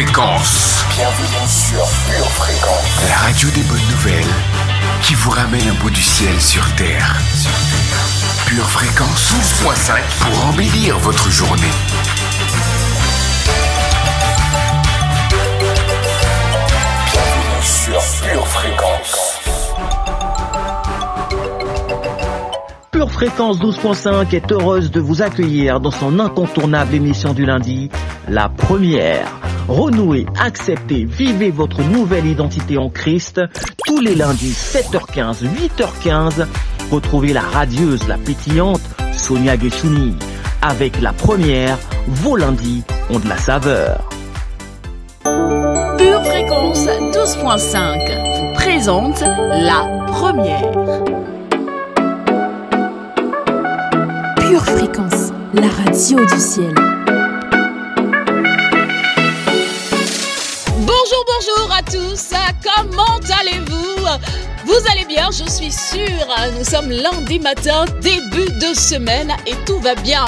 Fréquence. Bienvenue sur Pure Fréquence. La radio des bonnes nouvelles qui vous ramène un bout du ciel sur Terre. Pure Fréquence 12.5 pour embellir votre journée. Bienvenue sur Pure Fréquence. Pure Fréquence 12.5 est heureuse de vous accueillir dans son incontournable émission du lundi, la première. Renouez, acceptez, vivez votre nouvelle identité en Christ. Tous les lundis, 7h15, 8h15, retrouvez la radieuse, la pétillante Sonia Guessouni. Avec la première, vos lundis ont de la saveur. Pure Fréquence 12.5 vous présente la première. Pure Fréquence, la radio du ciel. Bonjour à tous, comment allez-vous? Vous allez bien, je suis sûre. Nous sommes lundi matin, début de semaine et tout va bien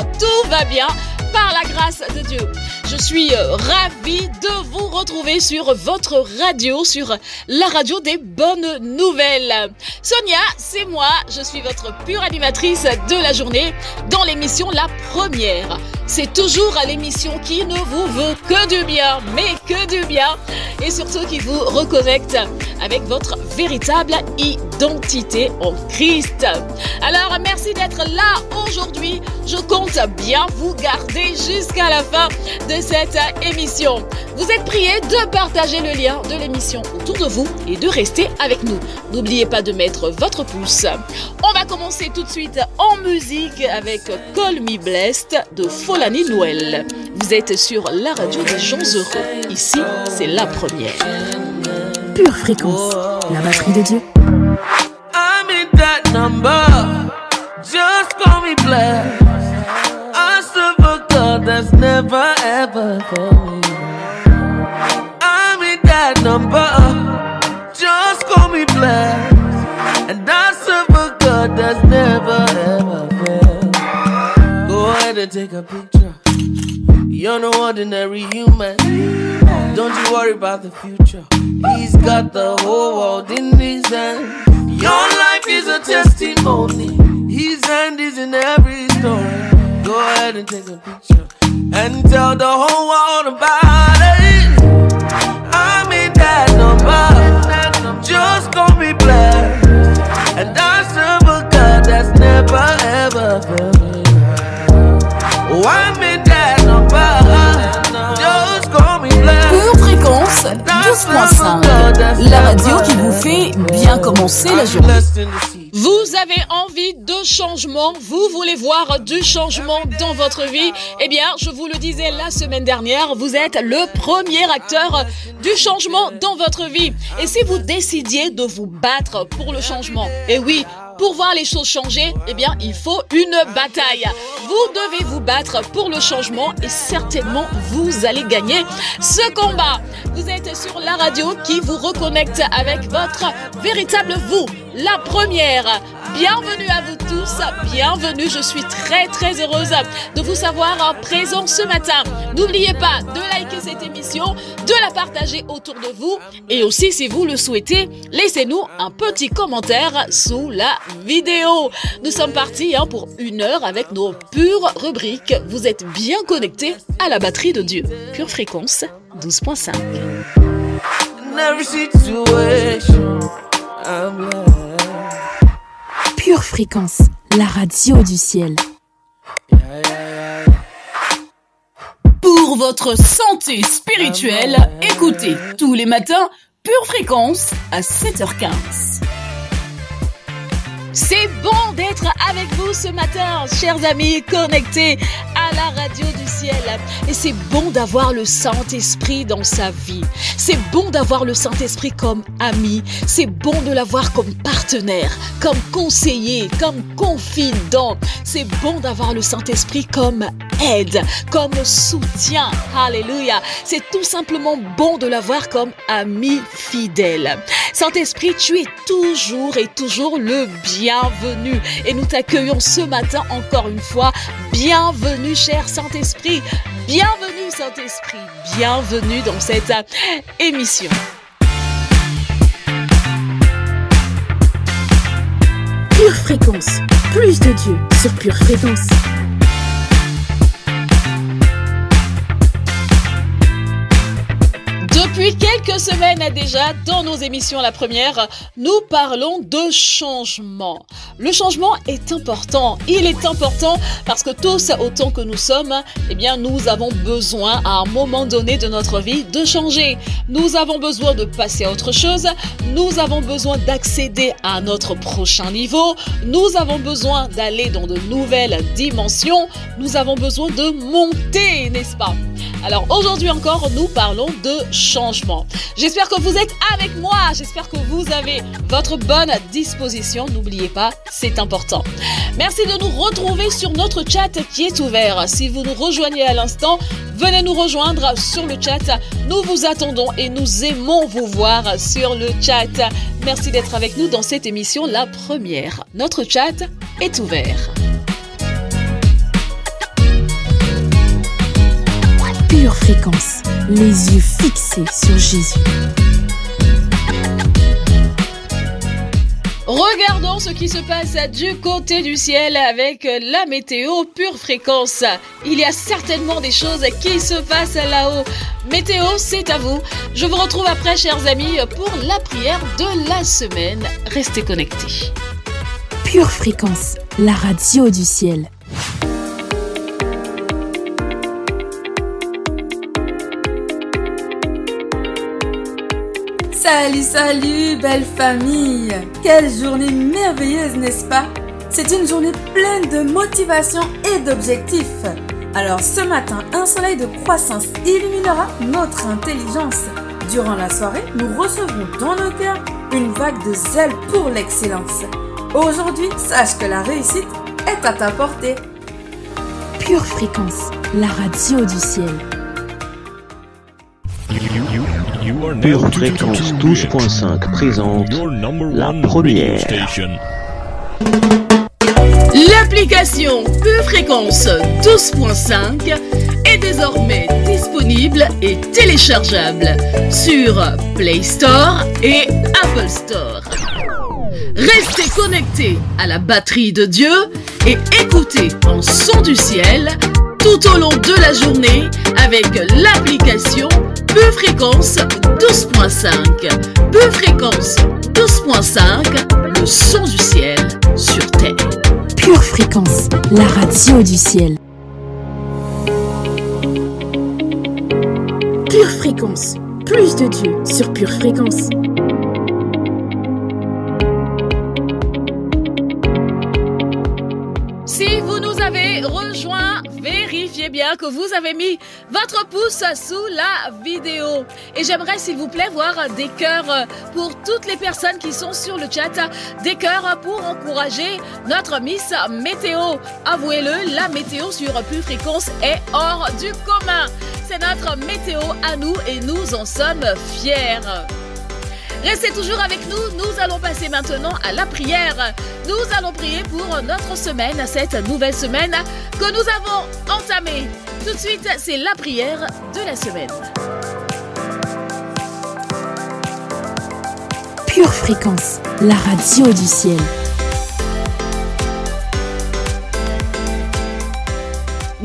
par la grâce de Dieu. Je suis ravie de vous retrouver sur votre radio, sur la radio des bonnes nouvelles. Sonia, c'est moi, je suis votre pure animatrice de la journée dans l'émission La Première. C'est toujours l'émission qui ne vous veut que du bien, mais que du bien, et surtout qui vous reconnecte avec votre véritable identité en Christ. Alors, merci d'être là aujourd'hui. Je compte bien vous garder jusqu'à la fin de cette émission. Vous êtes priés de partager le lien de l'émission autour de vous et de rester avec nous. N'oubliez pas de mettre votre pouce. On va commencer tout de suite en musique avec Call Me Blessed de Folani Noël. Vous êtes sur la radio des gens heureux. Ici, c'est la première. Pure Fréquence, la batterie de Dieu. I'm in that number. Just call me blessed. I serve a God that's never ever failed me. I'm in that number. Just call me blessed. And I serve a God that's never ever failed. Go ahead and take a picture. You're no ordinary human. Don't you worry about the future. He's got the whole world in his hand. Your life is a testimony. His hand is in every story. Go ahead and take a picture and tell the whole world about it. I'm in that number. Just call me blessed. And I serve a God that's never ever failed me. Oh, I'm in that number. Just call me blessed. Pure Fréquence 12.5, la radio qui vous fait bien commencer la journée. Vous avez envie de changement, vous voulez voir du changement dans votre vie? Eh bien, je vous le disais la semaine dernière, vous êtes le premier acteur du changement dans votre vie. Et si vous décidiez de vous battre pour le changement, eh oui, pour voir les choses changer, eh bien, il faut une bataille. Vous devez vous battre pour le changement et certainement, vous allez gagner ce combat. Vous êtes sur la radio qui vous reconnecte avec votre véritable vous, la première. Bienvenue à vous tous, bienvenue. Je suis très heureuse de vous savoir présent ce matin. N'oubliez pas de liker cette émission, de la partager autour de vous et aussi, si vous le souhaitez, laissez-nous un petit commentaire sous la vidéo. Nous sommes partis pour 1 heure avec nos pures rubriques. Vous êtes bien connectés à la batterie de Dieu. Pure Fréquence 12.5. Pure Fréquence, la radio du ciel. Pour votre santé spirituelle, écoutez tous les matins Pure Fréquence à 7h15. C'est bon d'être avec vous ce matin, chers amis connectés à la radio du ciel. Et c'est bon d'avoir le Saint-Esprit dans sa vie. C'est bon d'avoir le Saint-Esprit comme ami. C'est bon de l'avoir comme partenaire, comme conseiller, comme confident. C'est bon d'avoir le Saint-Esprit comme aide, comme soutien. Alléluia. C'est tout simplement bon de l'avoir comme ami fidèle. Saint-Esprit, tu es toujours et toujours le bienvenu. Et nous t'accueillons ce matin encore une fois. Bienvenue, cher cher Saint-Esprit. Bienvenue Saint-Esprit, bienvenue dans cette émission. Pure Fréquence, plus de Dieu sur Pure Fréquence. Depuis quelques semaines déjà, dans nos émissions La Première, nous parlons de changement. Le changement est important. Il est important parce que tous, autant que nous sommes, eh bien, nous avons besoin à un moment donné de notre vie de changer. Nous avons besoin de passer à autre chose. Nous avons besoin d'accéder à notre prochain niveau. Nous avons besoin d'aller dans de nouvelles dimensions. Nous avons besoin de monter, n'est-ce pas? Alors aujourd'hui encore, nous parlons de changement. J'espère que vous êtes avec moi. J'espère que vous avez votre bonne disposition. N'oubliez pas, c'est important. Merci de nous retrouver sur notre chat qui est ouvert. Si vous nous rejoignez à l'instant, venez nous rejoindre sur le chat. Nous vous attendons et nous aimons vous voir sur le chat. Merci d'être avec nous dans cette émission, La Première. Notre chat est ouvert. Pure Fréquence, les yeux fixés sur Jésus. Regardons ce qui se passe du côté du ciel avec la météo Pure Fréquence. Il y a certainement des choses qui se passent là-haut. Météo, c'est à vous. Je vous retrouve après, chers amis, pour la prière de la semaine. Restez connectés. Pure Fréquence, la radio du ciel. Salut, salut, belle famille! Quelle journée merveilleuse, n'est-ce pas? C'est une journée pleine de motivation et d'objectifs. Alors ce matin, un soleil de croissance illuminera notre intelligence. Durant la soirée, nous recevrons dans nos cœurs une vague de zèle pour l'excellence. Aujourd'hui, sache que la réussite est à ta portée. Pure Fréquence, la radio du ciel. Pure Fréquence 12.5 présente La Première. L'application Pure Fréquence 12.5 est désormais disponible et téléchargeable sur Play Store et Apple Store. Restez connectés à la batterie de Dieu et écoutez en son du ciel tout au long de la journée avec l'application Pure Fréquence 12.5. Pure Fréquence 12.5, le son du ciel sur terre. Pure Fréquence, la radio du ciel. Pure Fréquence, plus de Dieu sur Pure Fréquence. Si vous nous avez rejoints, vérifiez bien que vous avez mis votre pouce sous la vidéo. Et j'aimerais s'il vous plaît voir des cœurs pour toutes les personnes qui sont sur le chat. Des cœurs pour encourager notre Miss Météo. Avouez-le, la météo sur Pure Fréquence est hors du commun. C'est notre météo à nous et nous en sommes fiers. Restez toujours avec nous, nous allons passer maintenant à la prière. Nous allons prier pour notre semaine, cette nouvelle semaine que nous avons entamée. Tout de suite, c'est la prière de la semaine. Pure Fréquence, la radio du ciel.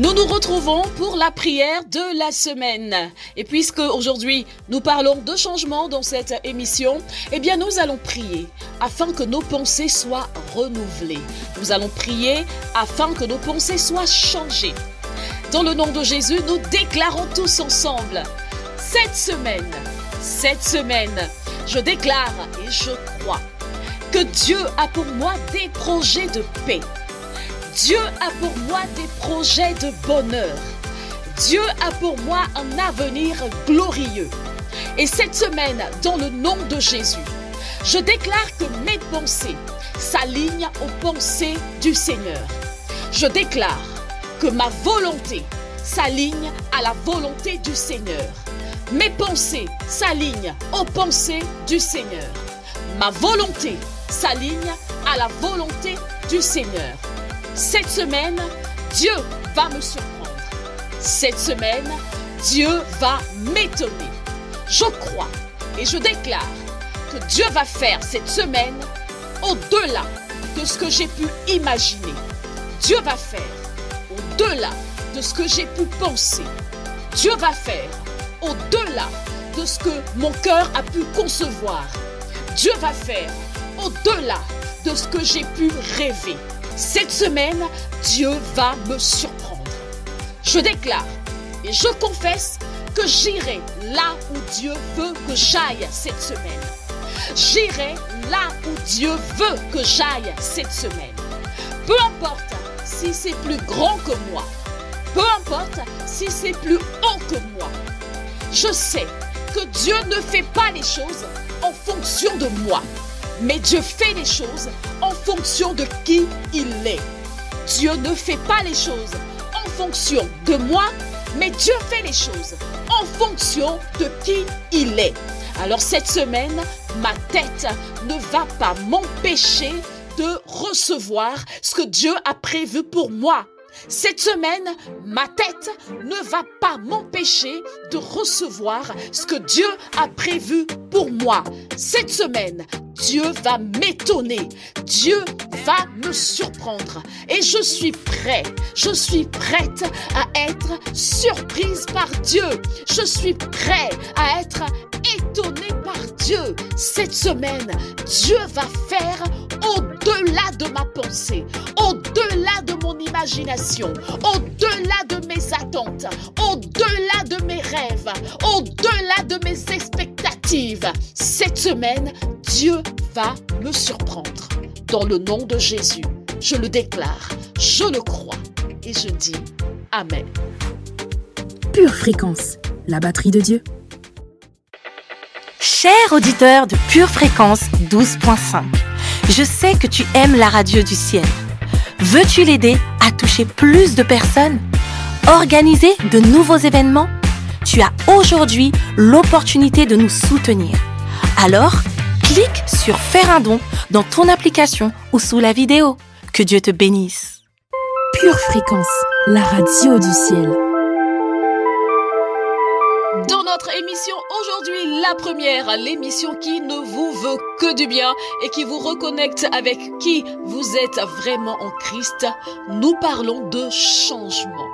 Nous nous retrouvons pour la prière de la semaine. Et puisque aujourd'hui nous parlons de changement dans cette émission, eh bien nous allons prier afin que nos pensées soient renouvelées. Nous allons prier afin que nos pensées soient changées. Dans le nom de Jésus, nous déclarons tous ensemble, cette semaine, je déclare et je crois que Dieu a pour moi des projets de paix. Dieu a pour moi des projets de bonheur. Dieu a pour moi un avenir glorieux. Et cette semaine, dans le nom de Jésus, je déclare que mes pensées s'alignent aux pensées du Seigneur. Je déclare que ma volonté s'aligne à la volonté du Seigneur. Mes pensées s'alignent aux pensées du Seigneur. Ma volonté s'aligne à la volonté du Seigneur. Cette semaine, Dieu va me surprendre. Cette semaine, Dieu va m'étonner. Je crois et je déclare que Dieu va faire cette semaine au-delà de ce que j'ai pu imaginer. Dieu va faire au-delà de ce que j'ai pu penser. Dieu va faire au-delà de ce que mon cœur a pu concevoir. Dieu va faire au-delà de ce que j'ai pu rêver. Cette semaine, Dieu va me surprendre. Je déclare et je confesse que j'irai là où Dieu veut que j'aille cette semaine. J'irai là où Dieu veut que j'aille cette semaine. Peu importe si c'est plus grand que moi. Peu importe si c'est plus haut que moi. Je sais que Dieu ne fait pas les choses en fonction de moi. Mais Dieu fait les choses en fonction de qui il est. Dieu ne fait pas les choses en fonction de moi, mais Dieu fait les choses en fonction de qui il est. Alors cette semaine, ma tête ne va pas m'empêcher de recevoir ce que Dieu a prévu pour moi. Cette semaine, ma tête ne va pas m'empêcher de recevoir ce que Dieu a prévu pour moi. Cette semaine, Dieu va m'étonner. Dieu va me surprendre. Et je suis prête à être surprise par Dieu. Je suis prêt à être étonné par Dieu. Cette semaine, Dieu va faire au-delà de ma pensée, au-delà de mon imagination, au-delà de mes attentes, au-delà de mes rêves, au-delà de mes expectatives. Cette semaine, Dieu va me surprendre. Dans le nom de Jésus, je le déclare, je le crois et je dis Amen. Pure Fréquence, la batterie de Dieu. Cher auditeur de Pure Fréquence 12.5, je sais que tu aimes la radio du ciel. Veux-tu l'aider à toucher plus de personnes? Organiser de nouveaux événements? Tu as aujourd'hui l'opportunité de nous soutenir. Alors, clique sur « Faire un don » dans ton application ou sous la vidéo. Que Dieu te bénisse. Pure Fréquence, la radio du ciel. Dans notre émission aujourd'hui, la première, l'émission qui ne vous veut que du bien et qui vous reconnecte avec qui vous êtes vraiment en Christ, nous parlons de changement.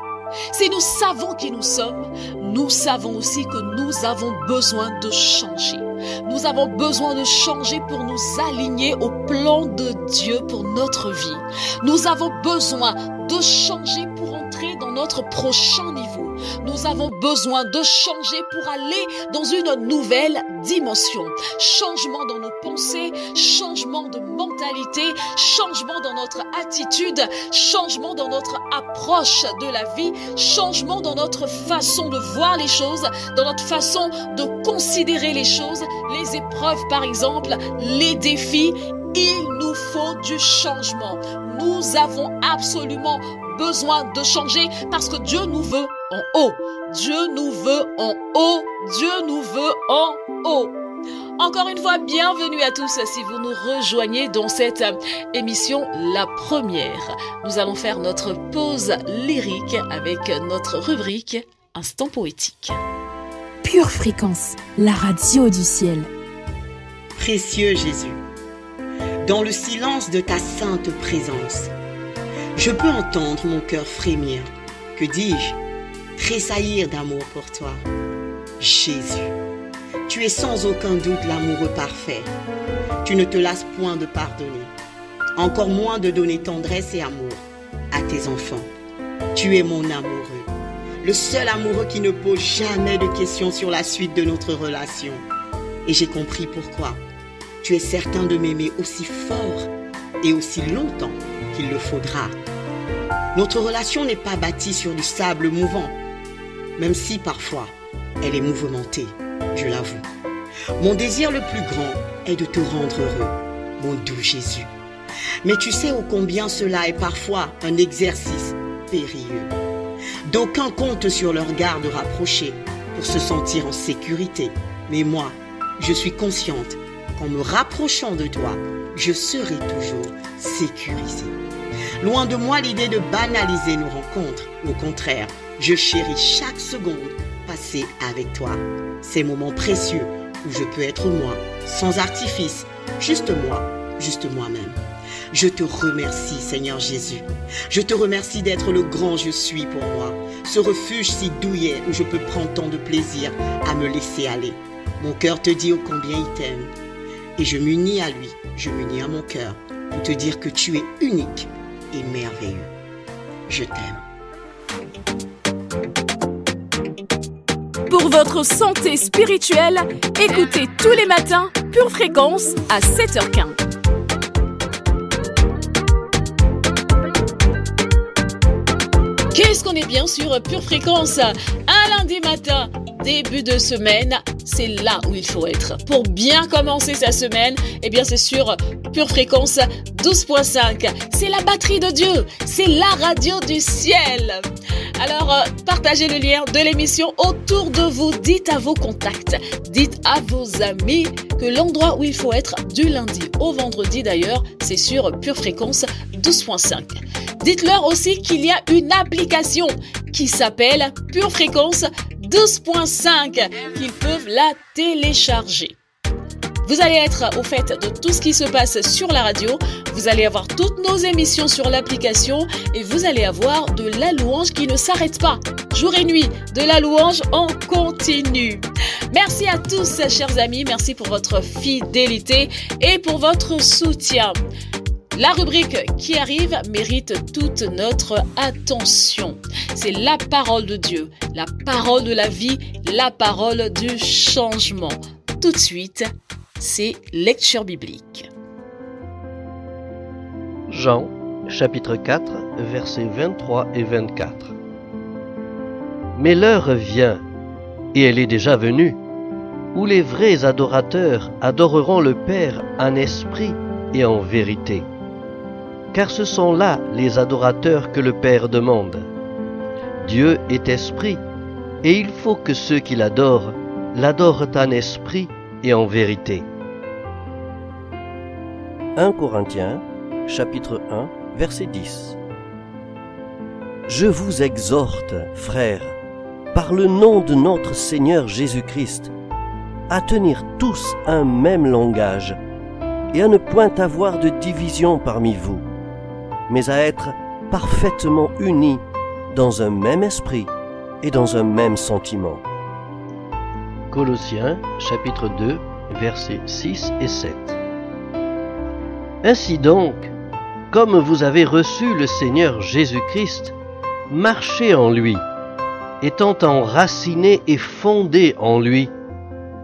Si nous savons qui nous sommes, nous savons aussi que nous avons besoin de changer. Nous avons besoin de changer pour nous aligner au plan de Dieu pour notre vie. Nous avons besoin de changer pour entrer dans notre prochain niveau. Nous avons besoin de changer pour aller dans une nouvelle dimension. Changement dans nos pensées, changement de mentalité, changement dans notre attitude, changement dans notre approche de la vie, changement dans notre façon de voir les choses, dans notre façon de considérer les choses, les épreuves par exemple, les défis. Il nous faut du changement. Nous avons absolument besoin de changer parce que Dieu nous veut en haut. Dieu nous veut en haut. Dieu nous veut en haut. Encore une fois, bienvenue à tous si vous nous rejoignez dans cette émission, la première. Nous allons faire notre pause lyrique avec notre rubrique Instant poétique. Pure Fréquence, la radio du ciel. Précieux Jésus, dans le silence de ta sainte présence, je peux entendre mon cœur frémir, que dis-je, tressaillir d'amour pour toi. Jésus, tu es sans aucun doute l'amoureux parfait. Tu ne te lasses point de pardonner, encore moins de donner tendresse et amour à tes enfants. Tu es mon amoureux, le seul amoureux qui ne pose jamais de questions sur la suite de notre relation. Et j'ai compris pourquoi. Tu es certain de m'aimer aussi fort et aussi longtemps qu'il le faudra. Notre relation n'est pas bâtie sur du sable mouvant, même si parfois elle est mouvementée, je l'avoue. Mon désir le plus grand est de te rendre heureux, mon doux Jésus. Mais tu sais ô combien cela est parfois un exercice périlleux. D'aucuns comptent sur leur garde rapprochée pour se sentir en sécurité. Mais moi, je suis consciente qu'en me rapprochant de toi, je serai toujours sécurisée. Loin de moi l'idée de banaliser nos rencontres. Au contraire, je chéris chaque seconde passée avec toi. Ces moments précieux où je peux être moi, sans artifice, juste moi-même. Je te remercie, Seigneur Jésus. Je te remercie d'être le grand je suis pour moi. Ce refuge si douillet où je peux prendre tant de plaisir à me laisser aller. Mon cœur te dit ô combien il t'aime. Et je m'unis à lui, je m'unis à mon cœur pour te dire que tu es unique et merveilleux. Je t'aime. Pour votre santé spirituelle, écoutez tous les matins Pure Fréquence à 7h15. Qu'est-ce qu'on est bien sur Pure Fréquence un lundi matin, début de semaine, c'est là où il faut être. Pour bien commencer sa semaine, eh bien c'est sur Pure Fréquence 12.5. C'est la batterie de Dieu, c'est la radio du ciel. Alors, partagez le lien de l'émission autour de vous. Dites à vos contacts, dites à vos amis que l'endroit où il faut être du lundi au vendredi d'ailleurs, c'est sur Pure Fréquence 12.5. Dites-leur aussi qu'il y a une application qui s'appelle Pure Fréquence 12.5, qu'ils peuvent la télécharger. Vous allez être au fait de tout ce qui se passe sur la radio, vous allez avoir toutes nos émissions sur l'application et vous allez avoir de la louange qui ne s'arrête pas. Jour et nuit, de la louange en continu. Merci à tous, chers amis, merci pour votre fidélité et pour votre soutien. La rubrique qui arrive mérite toute notre attention. C'est la parole de Dieu, la parole de la vie, la parole du changement. Tout de suite, c'est lecture biblique. Jean, chapitre 4, versets 23 et 24. Mais l'heure vient, et elle est déjà venue, où les vrais adorateurs adoreront le Père en esprit et en vérité. Car ce sont là les adorateurs que le Père demande. Dieu est esprit, et il faut que ceux qui l'adorent en esprit et en vérité. 1 Corinthiens, chapitre 1, verset 10. Je vous exhorte, frères, par le nom de notre Seigneur Jésus-Christ, à tenir tous un même langage, et à ne point avoir de division parmi vous, mais à être parfaitement unis dans un même esprit et dans un même sentiment. Colossiens, chapitre 2, versets 6 et 7. Ainsi donc, comme vous avez reçu le Seigneur Jésus-Christ, marchez en lui, étant enracinés et fondés en lui,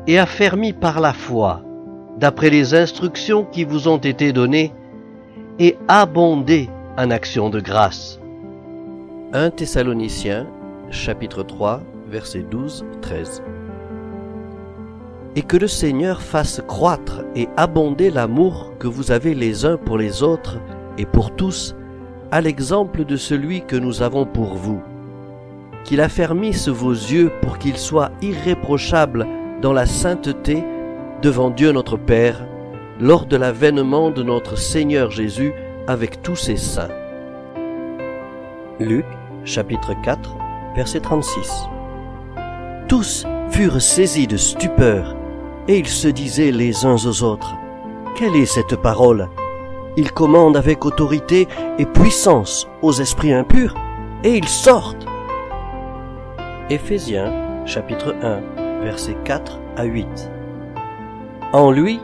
et affermis par la foi, d'après les instructions qui vous ont été données, et abondez en actions de grâce. 1 Thessaloniciens, chapitre 3, versets 12-13. Et que le Seigneur fasse croître et abonder l'amour que vous avez les uns pour les autres et pour tous, à l'exemple de celui que nous avons pour vous. Qu'il affermisse vos yeux pour qu'ils soient irréprochables dans la sainteté devant Dieu notre Père, lors de l'avènement de notre Seigneur Jésus avec tous ses saints. Luc, chapitre 4, verset 36. Tous furent saisis de stupeur, et ils se disaient les uns aux autres, « Quelle est cette parole ? Il commande avec autorité et puissance aux esprits impurs, et ils sortent. » Éphésiens, chapitre 1, versets 4 à 8. En lui,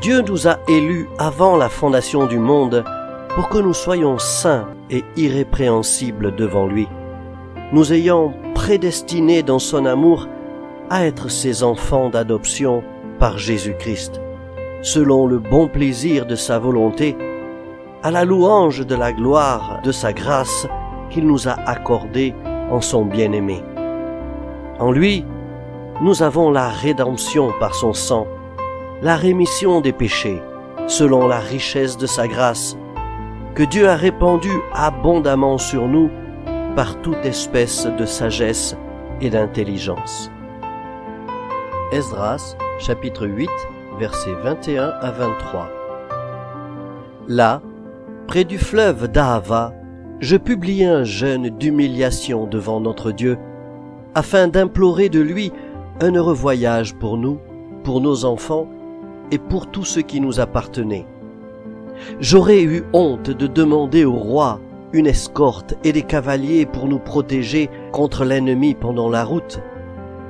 Dieu nous a élus avant la fondation du monde pour que nous soyons saints et irrépréhensibles devant lui, nous ayant prédestinés dans son amour à être ses enfants d'adoption par Jésus-Christ, selon le bon plaisir de sa volonté, à la louange de la gloire de sa grâce qu'il nous a accordée en son bien-aimé. En lui, nous avons la rédemption par son sang, la rémission des péchés, selon la richesse de sa grâce, que Dieu a répandue abondamment sur nous par toute espèce de sagesse et d'intelligence. Esdras, chapitre 8, versets 21 à 23. Là, Près du fleuve d'Ahava, je publiai un jeûne d'humiliation devant notre Dieu, afin d'implorer de lui un heureux voyage pour nous, pour nos enfants et pour tout ce qui nous appartenait. J'aurais eu honte de demander au roi une escorte et des cavaliers pour nous protéger contre l'ennemi pendant la route,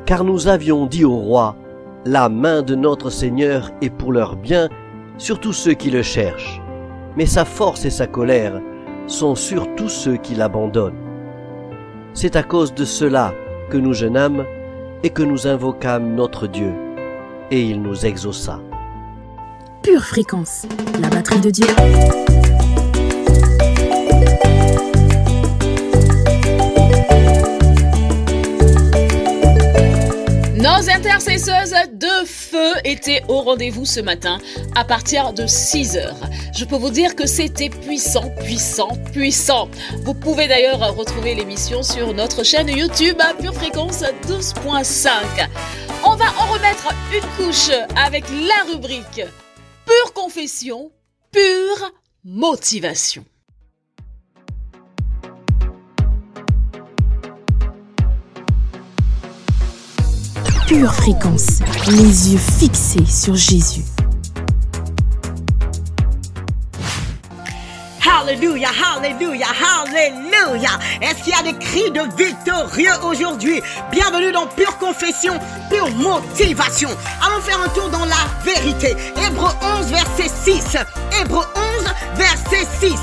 car nous avions dit au roi, la main de notre Seigneur est pour leur bien sur tous ceux qui le cherchent, mais sa force et sa colère sont sur tous ceux qui l'abandonnent. C'est à cause de cela que nous jeûnâmes et que nous invoquâmes notre Dieu, et il nous exauça. Pure Fréquence, la batterie de Dieu. Nos intercesseuses de feu étaient au rendez-vous ce matin à partir de 6h. Je peux vous dire que c'était puissant, puissant, puissant. Vous pouvez d'ailleurs retrouver l'émission sur notre chaîne YouTube à Pure Fréquence 12.5. On va en remettre une couche avec la rubrique Pure Confession, Pure Motivation. Pure Fréquence, les yeux fixés sur Jésus. Alléluia, alléluia, alléluia. Est-ce qu'il y a des cris de victorieux aujourd'hui? Bienvenue dans Pure Confession, Pure Motivation. Allons faire un tour dans la vérité. Hébreux 11, verset 6. Hébreux 11, verset 6.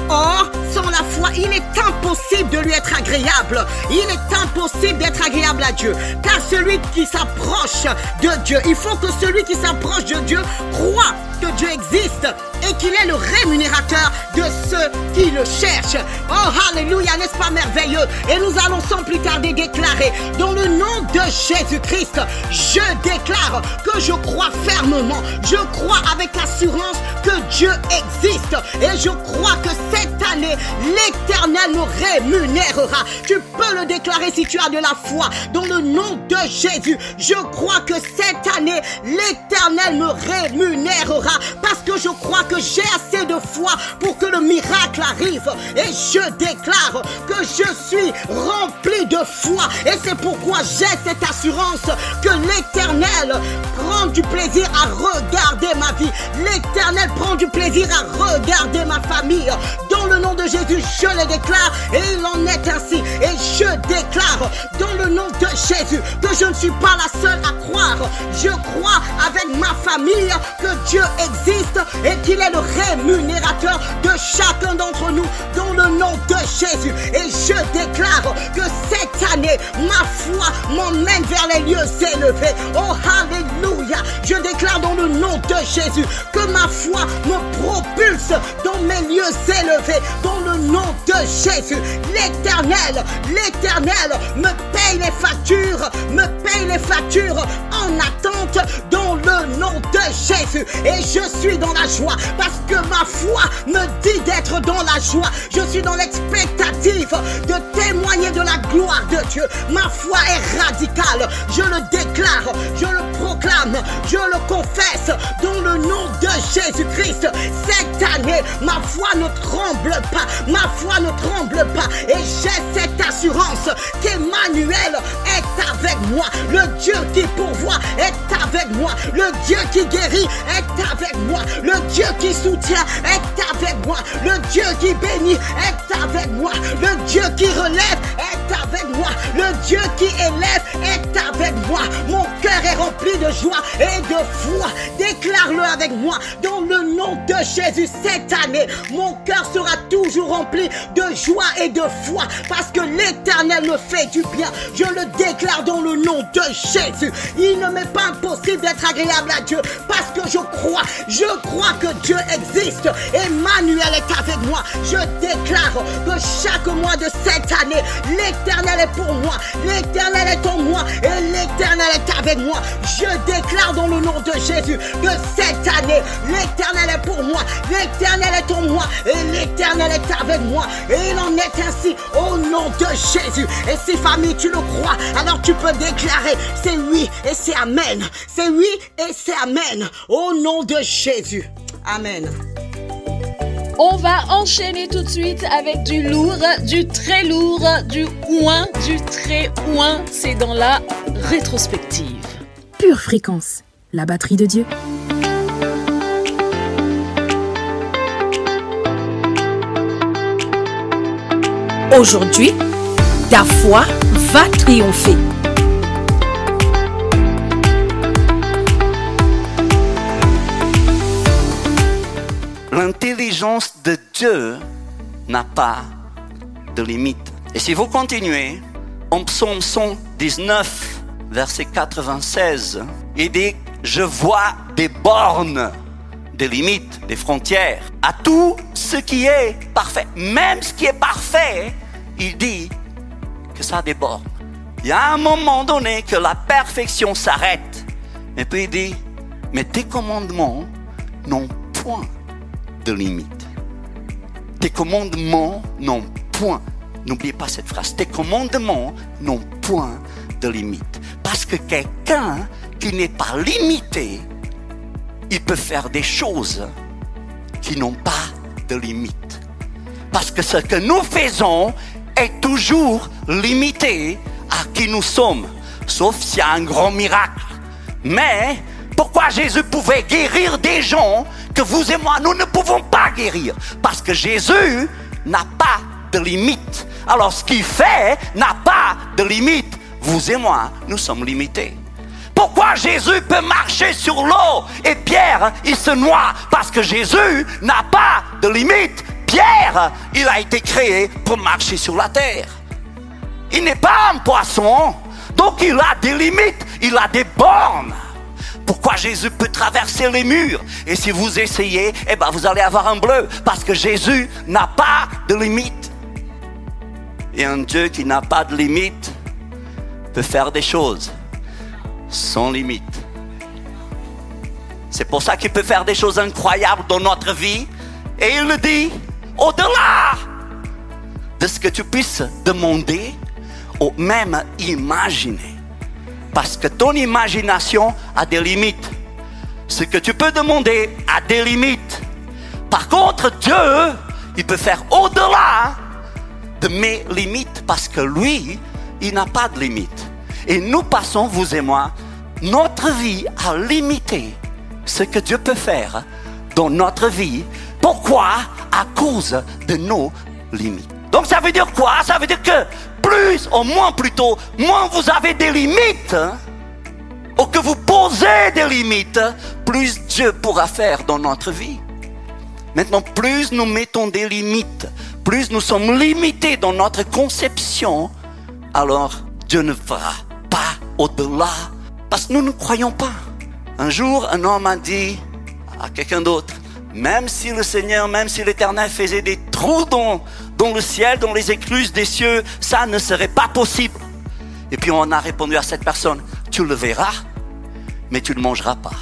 Or, sans la foi, il est impossible de lui être agréable. Il est impossible d'être agréable à Dieu. Car celui qui s'approche de Dieu, il faut que celui qui s'approche de Dieu croit que Dieu existe et qu'il est le rémunérateur de ceux qui le cherchent. Oh, alléluia, n'est-ce pas merveilleux? Et nous allons sans plus tarder déclarer, dans le nom de Jésus-Christ, je déclare que je crois fermement, je crois avec assurance que Dieu existe et je crois que cette année, l'Éternel me rémunérera. Tu peux le déclarer si tu as de la foi. Dans le nom de Jésus, je crois que cette année, l'Éternel me rémunérera parce que je crois que j'ai assez de foi pour que le miracle arrive. Et je déclare que je suis rempli de foi. Et c'est pourquoi j'ai cette assurance que l'Éternel prend du plaisir à regarder ma vie. L'Éternel prend du plaisir à regarder ma famille. Dans le nom de Jésus, je le déclare et il en est ainsi. Et je déclare dans le nom de Jésus que je ne suis pas la seule à croire. Je crois avec ma famille que Dieu existe et qu'il est le rémunérateur de chacun d'entre nous dans le nom de Jésus. Et je déclare que cette année, ma foi m'emmène vers les lieux élevés. Oh, alléluia. Je déclare dans le nom de Jésus que ma foi me propulse dans mes lieux élevés. Dans le nom de Jésus, l'Éternel me paye les factures en attente dans le nom de Jésus. Et je suis dans la joie parce que ma foi me dit d'être dans la joie. Je suis dans l'expectative de témoigner de la gloire de Dieu. Ma foi est radicale. Je le déclare, je le proclame, je le confesse dans le nom de Jésus-Christ. Cette année, ma foi ne tremble pas. Ma foi ne tremble pas. Et j'ai cette assurance qu'Emmanuel est avec moi. Le Dieu qui pourvoit est avec moi. Le Dieu qui guérit est avec moi. Le Dieu qui soutient est avec moi. Le Dieu qui bénit est avec moi. Le Dieu qui relève est avec moi. Le Dieu qui élève est avec moi. Mon cœur est rempli de joie et de foi. Déclare-le avec moi dans le nom de Jésus. Cette année, mon cœur sera toujours rempli de joie et de foi parce que l'Éternel me fait du bien. Je le déclare dans le nom de Jésus. Il ne m'est pas impossible d'être agréable à Dieu parce que je crois que Dieu existe. Emmanuel est avec moi. Je déclare que chaque mois de cette année, l'Éternel est pour moi. L'Éternel est en moi et l'Éternel est avec moi. Je déclare dans le nom de Jésus que cette année, l'Éternel est pour moi. L'Éternel est en moi et l'Éternel est avec moi. Et il en est ainsi au nom de Jésus. Et si famille, tu le crois, alors tu peux déclarer c'est oui et c'est amen. C'est oui et c'est amen. Au nom de Jésus. Amen. On va enchaîner tout de suite avec du lourd, du très lourd, du ouin, du très ouin. C'est dans la rétrospective. Pure Fréquence, la batterie de Dieu. Aujourd'hui, ta foi va triompher. L'intelligence de Dieu n'a pas de limite. Et si vous continuez, en psaume 119, verset 96, il dit « Je vois des bornes, des limites, des frontières à tout ce qui est parfait. » Même ce qui est parfait, il dit que ça a des bornes. Il y a un moment donné que la perfection s'arrête. Et puis il dit « Mais tes commandements n'ont point de limite. Tes commandements n'ont point. » N'oubliez pas cette phrase. Tes commandements n'ont point de limite. Parce que quelqu'un qui n'est pas limité, il peut faire des choses qui n'ont pas de limite. Parce que ce que nous faisons est toujours limité à qui nous sommes. Sauf s'il y a un grand miracle. Mais pourquoi Jésus pouvait guérir des gens que vous et moi, nous ne pouvons pas guérir? Parce que Jésus n'a pas de limite. Alors ce qu'il fait n'a pas de limite. Vous et moi, nous sommes limités. Pourquoi Jésus peut marcher sur l'eau et Pierre, il se noie? Parce que Jésus n'a pas de limite. Pierre, il a été créé pour marcher sur la terre. Il n'est pas un poisson, donc il a des limites, il a des bornes. Pourquoi Jésus peut traverser les murs? Et si vous essayez, vous allez avoir un bleu. Parce que Jésus n'a pas de limite. Et un Dieu qui n'a pas de limite peut faire des choses sans limite. C'est pour ça qu'il peut faire des choses incroyables dans notre vie. Et il le dit, au-delà de ce que tu puisses demander ou même imaginer. Parce que ton imagination a des limites. Ce que tu peux demander a des limites. Par contre, Dieu, il peut faire au-delà de mes limites. Parce que lui, il n'a pas de limites. Et nous passons, vous et moi, notre vie à limiter ce que Dieu peut faire dans notre vie. Pourquoi? À cause de nos limites. Donc ça veut dire quoi? Ça veut dire que plus, au moins plutôt, moins vous avez des limites, ou que vous posez des limites, plus Dieu pourra faire dans notre vie. Maintenant, plus nous mettons des limites, plus nous sommes limités dans notre conception, alors Dieu ne fera pas au-delà, parce que nous ne croyons pas. Un jour, un homme a dit à quelqu'un d'autre, même si le Seigneur, même si l'Éternel faisait des trous dans le ciel, dans les écluses des cieux, ça ne serait pas possible. Et puis on a répondu à cette personne, tu le verras, mais tu ne mangeras pas.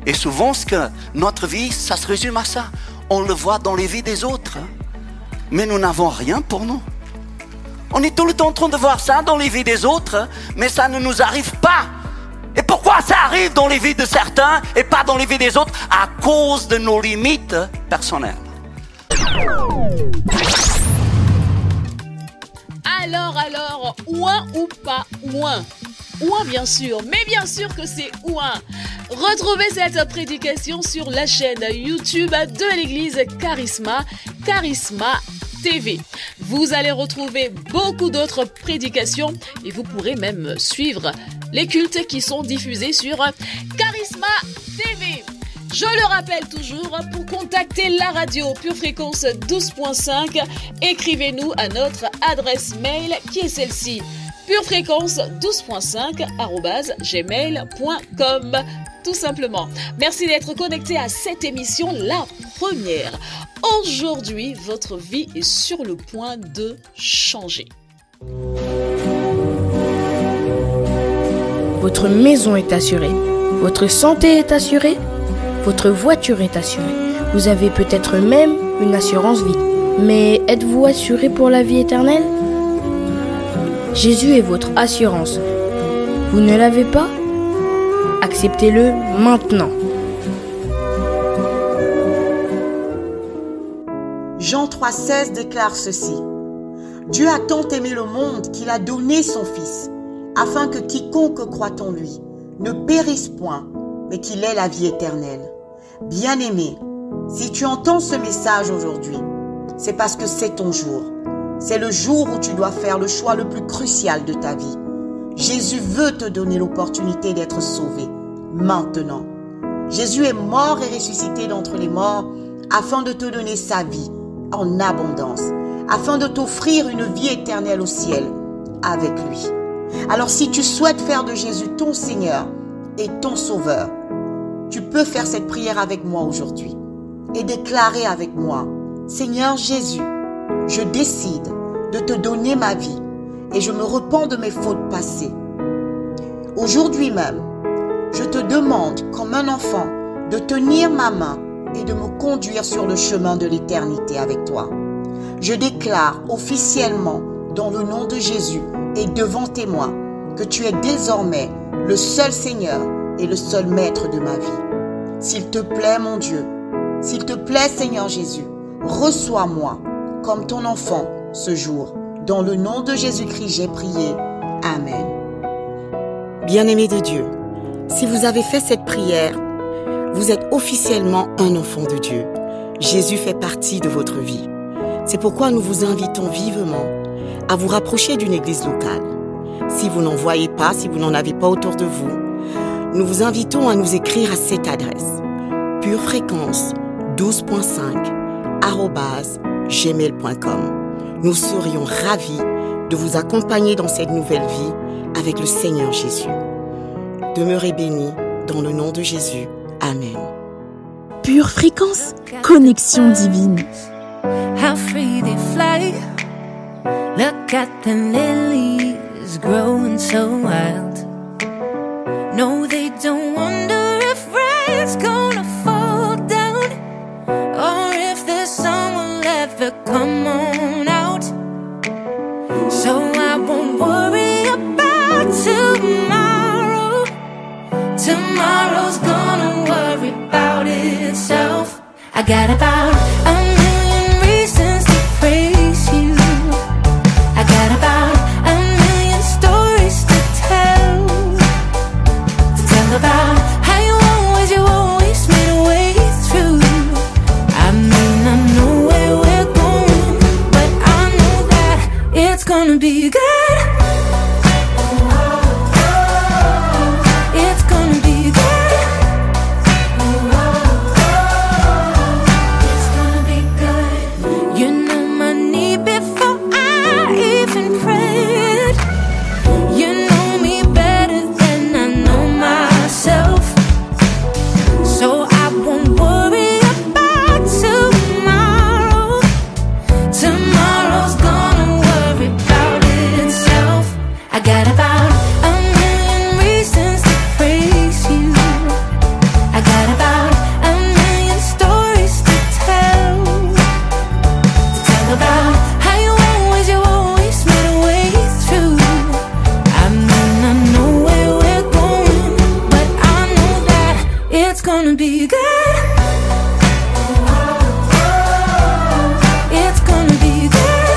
Et souvent, notre vie, ça se résume à ça. On le voit dans les vies des autres, mais nous n'avons rien pour nous. On est tout le temps en train de voir ça dans les vies des autres, mais ça ne nous arrive pas. Et pourquoi ça arrive dans les vies de certains et pas dans les vies des autres? À cause de nos limites personnelles. Alors, ouin ou pas ouin? Ouin bien sûr, mais bien sûr que c'est ouin. Retrouvez cette prédication sur la chaîne YouTube de l'église Charisma, Charisma TV. Vous allez retrouver beaucoup d'autres prédications et vous pourrez même suivre les cultes qui sont diffusés sur Charisma TV. Je le rappelle toujours, pour contacter la radio Pure Fréquence 12.5, écrivez-nous à notre adresse mail qui est celle-ci, purefréquence12.5@gmail.com, tout simplement. Merci d'être connecté à cette émission, la première. Aujourd'hui, votre vie est sur le point de changer. Votre maison est assurée, votre santé est assurée, votre voiture est assurée. Vous avez peut-être même une assurance vie. Mais êtes-vous assuré pour la vie éternelle? Jésus est votre assurance. Vous ne l'avez pas? Acceptez-le maintenant. Jean 3,16 déclare ceci. Dieu a tant aimé le monde qu'il a donné son Fils, afin que quiconque croit en lui ne périsse point, mais qu'il ait la vie éternelle. Bien-aimé, si tu entends ce message aujourd'hui, c'est parce que c'est ton jour. C'est le jour où tu dois faire le choix le plus crucial de ta vie. Jésus veut te donner l'opportunité d'être sauvé, maintenant. Jésus est mort et ressuscité d'entre les morts afin de te donner sa vie en abondance, afin de t'offrir une vie éternelle au ciel avec lui. Alors si tu souhaites faire de Jésus ton Seigneur et ton Sauveur, tu peux faire cette prière avec moi aujourd'hui et déclarer avec moi, Seigneur Jésus, je décide de te donner ma vie et je me repens de mes fautes passées. Aujourd'hui même, je te demande comme un enfant de tenir ma main et de me conduire sur le chemin de l'éternité avec toi. Je déclare officiellement dans le nom de Jésus et devant témoins que tu es désormais le seul Seigneur et le seul Maître de ma vie. S'il te plaît, mon Dieu, s'il te plaît, Seigneur Jésus, reçois-moi comme ton enfant ce jour. Dans le nom de Jésus-Christ, j'ai prié. Amen. Bien-aimés de Dieu, si vous avez fait cette prière, vous êtes officiellement un enfant de Dieu. Jésus fait partie de votre vie. C'est pourquoi nous vous invitons vivement à vous rapprocher d'une église locale. Si vous n'en voyez pas, si vous n'en avez pas autour de vous, nous vous invitons à nous écrire à cette adresse purefréquence12.5@gmail.com. Nous serions ravis de vous accompagner dans cette nouvelle vie avec le Seigneur Jésus. Demeurez bénis dans le nom de Jésus. Amen. Pure Fréquence, connexion divine. How free they fly. Look at the lilies growing so wild. No, they don't wonder if rain's gonna fall down, or if the sun will ever come on out. So I won't worry about tomorrow. Tomorrow's gonna worry about itself. I got about a million reasons to praise you. I got about a million stories to tell. To tell about how you always made a way through. I may not know where we're going, but I know that it's gonna be good. It's gonna be good. It's gonna be good. You know my need before I even prayed. You know me better than I know myself. So I won't worry about tomorrow. Tomorrow's gonna worry about itself. I got about a million reasons to praise you. I got about a million stories to tell. To tell about how you always made a way through. I may not know where we're going, but I know that it's gonna be good. It's gonna be good.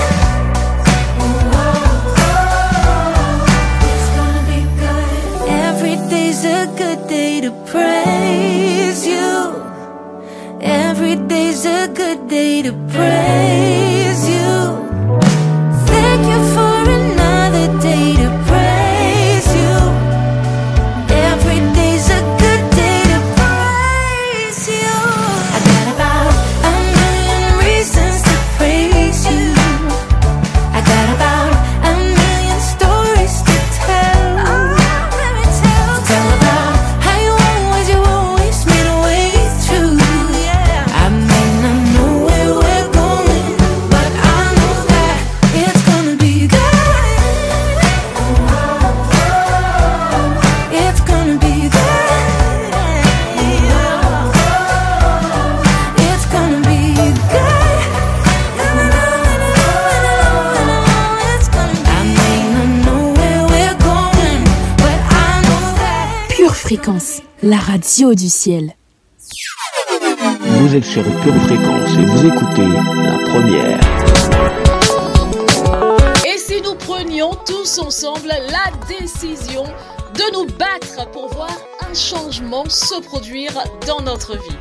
It's gonna be good. Every day's a good day to praise you. Every day's a good day to praise you. Thank you for another day to praise you. Every day's a good day to praise you. I got about a million reasons to praise you. I got about a million stories to tell. Let me tell about how you always made a way through. I may not know where we're going, but I know that it's gonna be good. It's gonna be good. It's gonna be good. It's gonna be. I may not know where we're going, but I know that. Pure Fréquence, la radio du ciel. Vous êtes sur Pure Fréquence et vous écoutez la première. Et si nous prenions tous ensemble la décision de nous battre pour voir un changement se produire dans notre vie?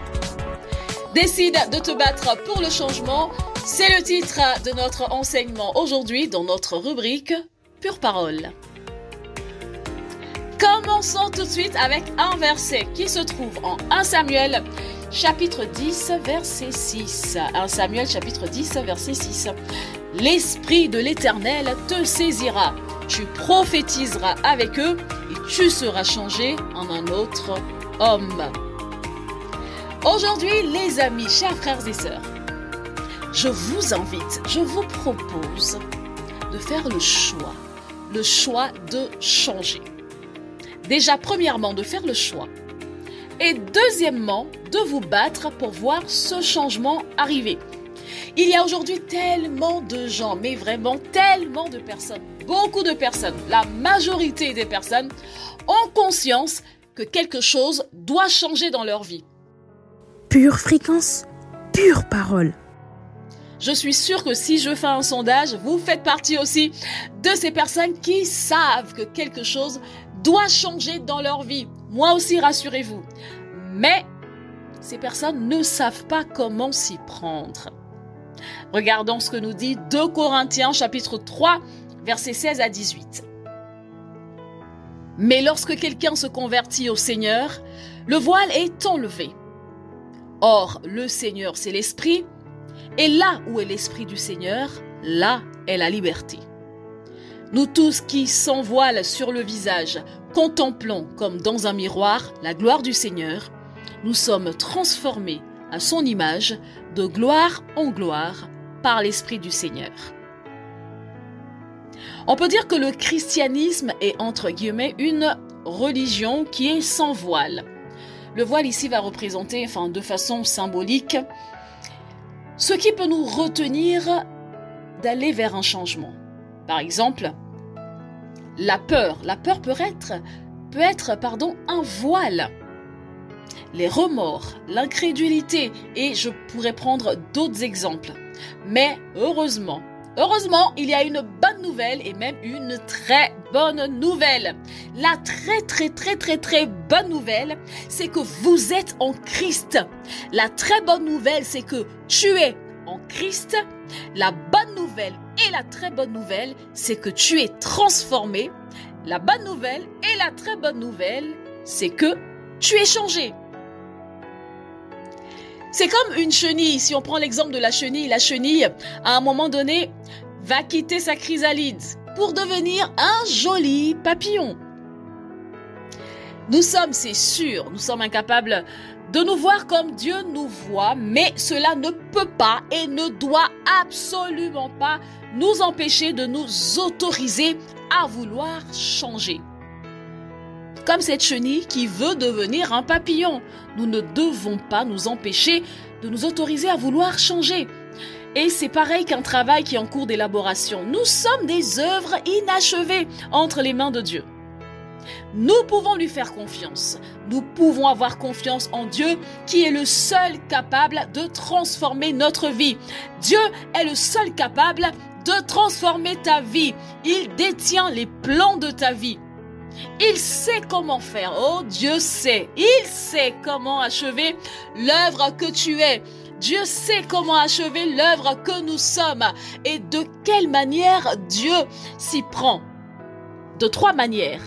Décide de te battre pour le changement, c'est le titre de notre enseignement aujourd'hui dans notre rubrique Pure Parole. Commençons tout de suite avec un verset qui se trouve en 1 Samuel chapitre 10 verset 6. 1 Samuel chapitre 10 verset 6. L'Esprit de l'Éternel te saisira, tu prophétiseras avec eux et tu seras changé en un autre homme. Aujourd'hui, les amis, chers frères et sœurs, je vous invite, je vous propose de faire le choix de changer. Déjà, premièrement, de faire le choix. Et deuxièmement, de vous battre pour voir ce changement arriver. Il y a aujourd'hui tellement de gens, mais vraiment tellement de personnes, beaucoup de personnes, la majorité des personnes ont conscience que quelque chose doit changer dans leur vie. Pure fréquence, pure parole. Je suis sûre que si je fais un sondage, vous faites partie aussi de ces personnes qui savent que quelque chose doit changer dans leur vie. Moi aussi, rassurez-vous. Mais ces personnes ne savent pas comment s'y prendre. Regardons ce que nous dit 2 Corinthiens chapitre 3, versets 16 à 18. Mais lorsque quelqu'un se convertit au Seigneur, le voile est enlevé. Or, le Seigneur, c'est l'Esprit, et là où est l'Esprit du Seigneur, là est la liberté. Nous tous qui sans voile sur le visage, contemplons comme dans un miroir la gloire du Seigneur, nous sommes transformés à son image de gloire en gloire par l'Esprit du Seigneur. On peut dire que le christianisme est entre guillemets une religion qui est sans voile. Le voile ici va représenter, de façon symbolique, ce qui peut nous retenir d'aller vers un changement. Par exemple, la peur. La peur peut être un voile. Les remords, l'incrédulité, et je pourrais prendre d'autres exemples. Mais heureusement, il y a une bonne nouvelle et même une très bonne nouvelle. La très bonne nouvelle, c'est que vous êtes en Christ. La très bonne nouvelle, c'est que tu es en Christ. La bonne nouvelle et la très bonne nouvelle, c'est que tu es transformé. La bonne nouvelle et la très bonne nouvelle, c'est que tu es changé. C'est comme une chenille. Si on prend l'exemple de la chenille, à un moment donné, va quitter sa chrysalide pour devenir un joli papillon. Nous sommes incapables de nous voir comme Dieu nous voit, mais cela ne peut pas et ne doit absolument pas nous empêcher de nous autoriser à vouloir changer. Comme cette chenille qui veut devenir un papillon, nous ne devons pas nous empêcher de nous autoriser à vouloir changer. Et c'est pareil qu'un travail qui est en cours d'élaboration. Nous sommes des œuvres inachevées entre les mains de Dieu. Nous pouvons lui faire confiance. Nous pouvons avoir confiance en Dieu qui est le seul capable de transformer notre vie. Dieu est le seul capable de transformer ta vie. Il détient les plans de ta vie. Il sait comment faire. Oh, Dieu sait. Il sait comment achever l'œuvre que tu es. Dieu sait comment achever l'œuvre que nous sommes. Et de quelle manière Dieu s'y prend? De 3 manières.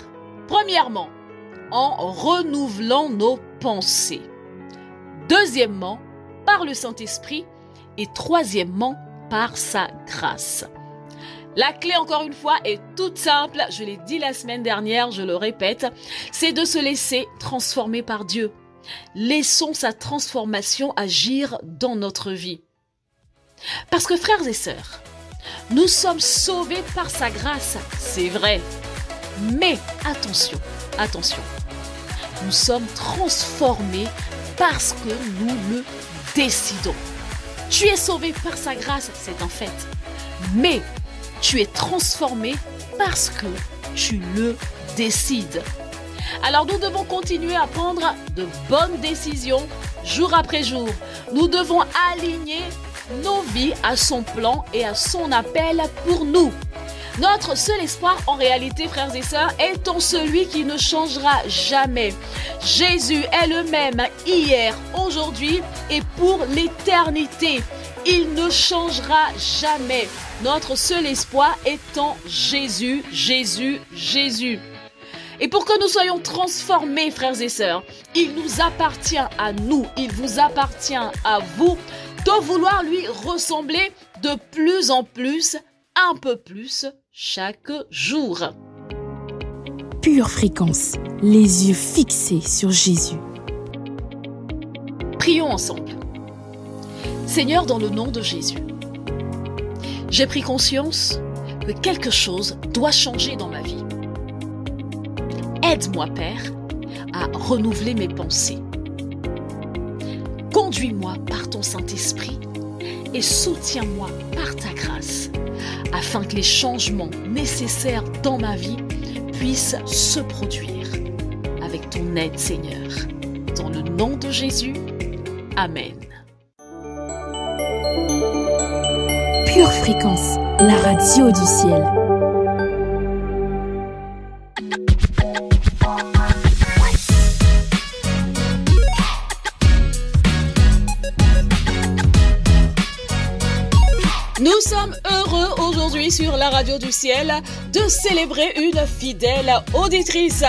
Premièrement, en renouvelant nos pensées. Deuxièmement, par le Saint-Esprit. Et troisièmement, par sa grâce. La clé, encore une fois, est toute simple. Je l'ai dit la semaine dernière, je le répète. C'est de se laisser transformer par Dieu. Laissons sa transformation agir dans notre vie. Parce que, frères et sœurs, nous sommes sauvés par sa grâce, c'est vrai. Mais attention, nous sommes transformés parce que nous le décidons. Tu es sauvé par sa grâce, c'est un fait. Mais tu es transformé parce que tu le décides. Alors nous devons continuer à prendre de bonnes décisions jour après jour. Nous devons aligner nos vies à son plan et à son appel pour nous. Notre seul espoir, en réalité, frères et sœurs, est en celui qui ne changera jamais. Jésus est le même hier, aujourd'hui et pour l'éternité. Il ne changera jamais. Notre seul espoir est en Jésus, Jésus, Jésus. Et pour que nous soyons transformés, frères et sœurs, il nous appartient à nous, il vous appartient à vous de vouloir lui ressembler de plus en plus, un peu plus, chaque jour. Pure fréquence, les yeux fixés sur Jésus. Prions ensemble. Seigneur, dans le nom de Jésus, j'ai pris conscience que quelque chose doit changer dans ma vie. Aide-moi, Père, à renouveler mes pensées. Conduis-moi par ton Saint-Esprit et soutiens-moi par ta grâce, afin que les changements nécessaires dans ma vie puissent se produire avec ton aide, Seigneur. Dans le nom de Jésus, Amen. Pure fréquence, la radio du ciel. Nous sommes heureux aujourd'hui sur la radio du ciel de célébrer une fidèle auditrice.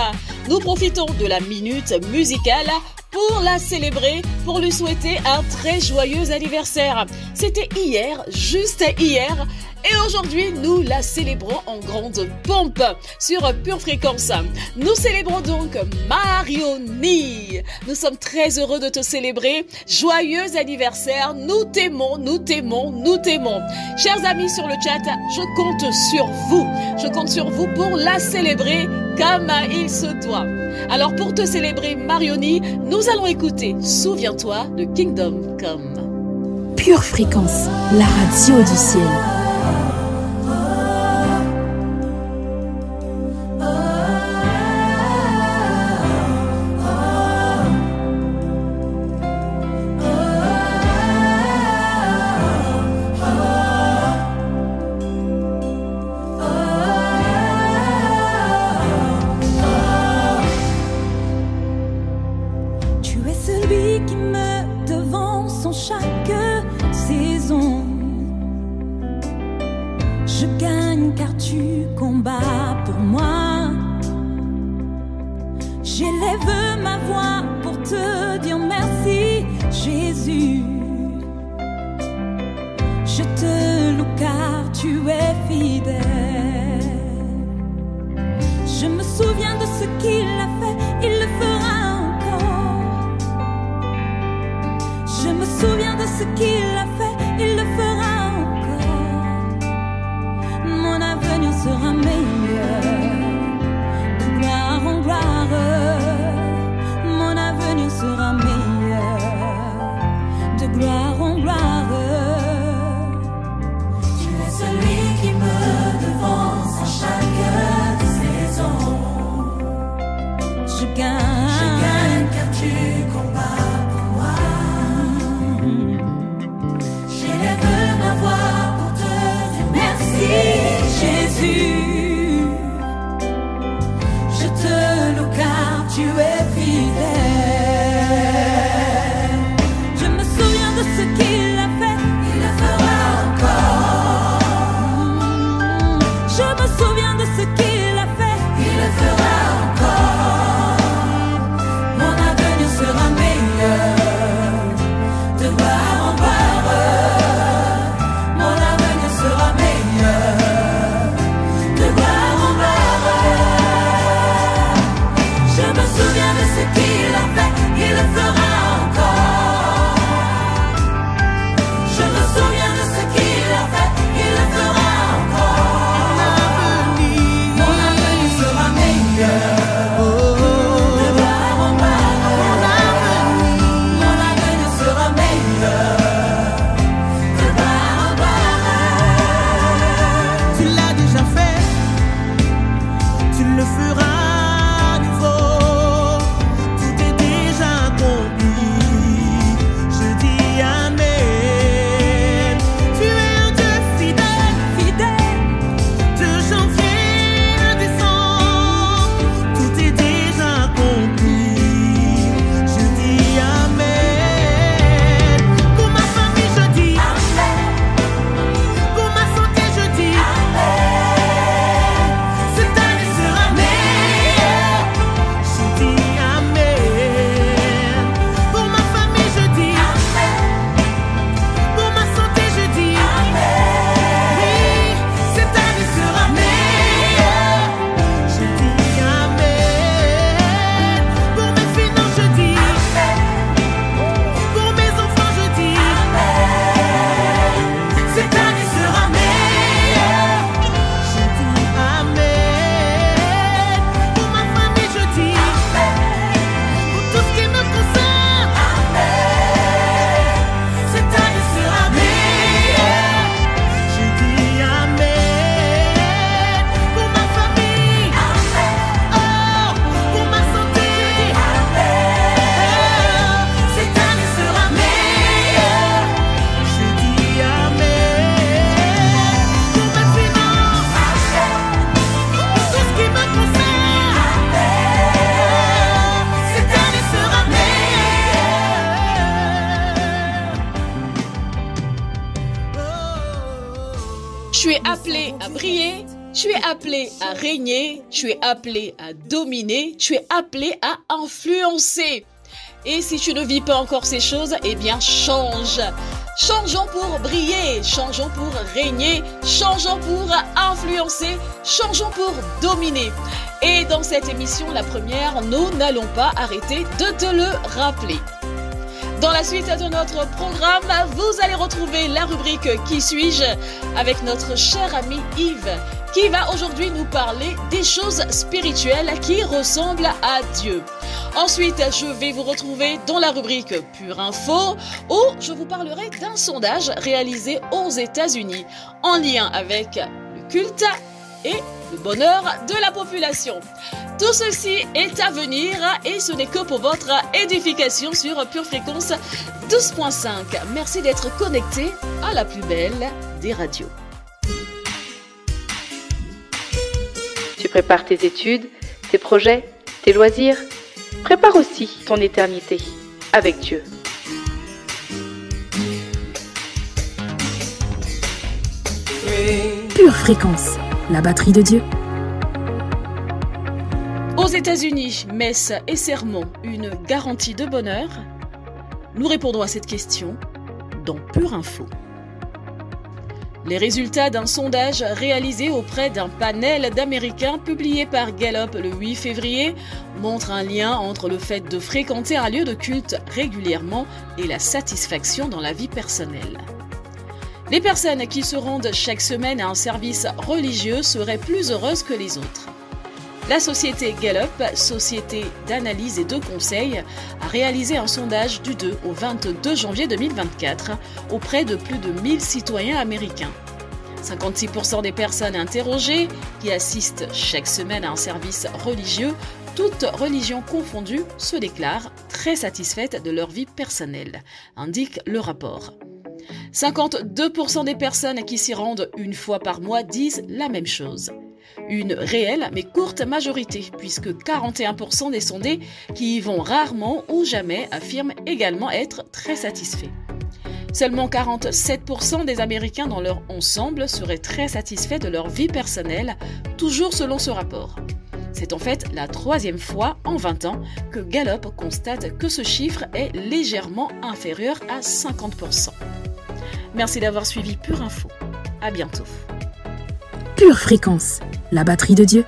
Nous profitons de la minute musicale pour la célébrer, pour lui souhaiter un très joyeux anniversaire. C'était hier, juste hier, et aujourd'hui nous la célébrons en grande pompe sur Pure Fréquence. Nous célébrons donc Marioni. Nous sommes très heureux de te célébrer. Joyeux anniversaire, nous t'aimons, nous t'aimons, nous t'aimons. Chers amis sur le chat, je compte sur vous. Je compte sur vous pour la célébrer comme il se doit. Alors pour te célébrer Marioni, nous allons écouter Souviens-toi de Kingdom Come. Pure Fréquence, la radio du ciel. Je me souviens de ce qu'il a fait. appelé à briller, tu es appelé à régner, tu es appelé à dominer, tu es appelé à influencer. Et si tu ne vis pas encore ces choses, eh bien change. Changeons pour briller, changeons pour régner, changeons pour influencer, changeons pour dominer. Et dans cette émission, la première, nous n'allons pas arrêter de te le rappeler. Dans la suite de notre programme, vous allez retrouver la rubrique « Qui suis-je » avec notre cher ami Yves, qui va aujourd'hui nous parler des choses spirituelles qui ressemblent à Dieu. Ensuite, je vais vous retrouver dans la rubrique Pure Info, où je vous parlerai d'un sondage réalisé aux États-Unis en lien avec le culte et le bonheur de la population. Tout ceci est à venir et ce n'est que pour votre édification sur Pure Fréquence 12.5. Merci d'être connecté à la plus belle des radios. Tu prépares tes études, tes projets, tes loisirs. Prépare aussi ton éternité avec Dieu. Pure Fréquence, la batterie de Dieu. Aux États-Unis, messe et sermon, une garantie de bonheur? Nous répondons à cette question dans Pure Info. Les résultats d'un sondage réalisé auprès d'un panel d'Américains publié par Gallup le 8 février montrent un lien entre le fait de fréquenter un lieu de culte régulièrement et la satisfaction dans la vie personnelle. Les personnes qui se rendent chaque semaine à un service religieux seraient plus heureuses que les autres. La société Gallup, société d'analyse et de conseil, a réalisé un sondage du 2 au 22 janvier 2024 auprès de plus de 1000 citoyens américains. 56% des personnes interrogées qui assistent chaque semaine à un service religieux, toutes religions confondues, se déclarent très satisfaites de leur vie personnelle, indique le rapport. 52% des personnes qui s'y rendent une fois par mois disent la même chose. Une réelle mais courte majorité, puisque 41% des sondés qui y vont rarement ou jamais affirment également être très satisfaits. Seulement 47% des Américains dans leur ensemble seraient très satisfaits de leur vie personnelle, toujours selon ce rapport. C'est en fait la troisième fois en 20 ans que Gallup constate que ce chiffre est légèrement inférieur à 50%. Merci d'avoir suivi Pure Info. À bientôt. Pure Fréquence, la batterie de Dieu.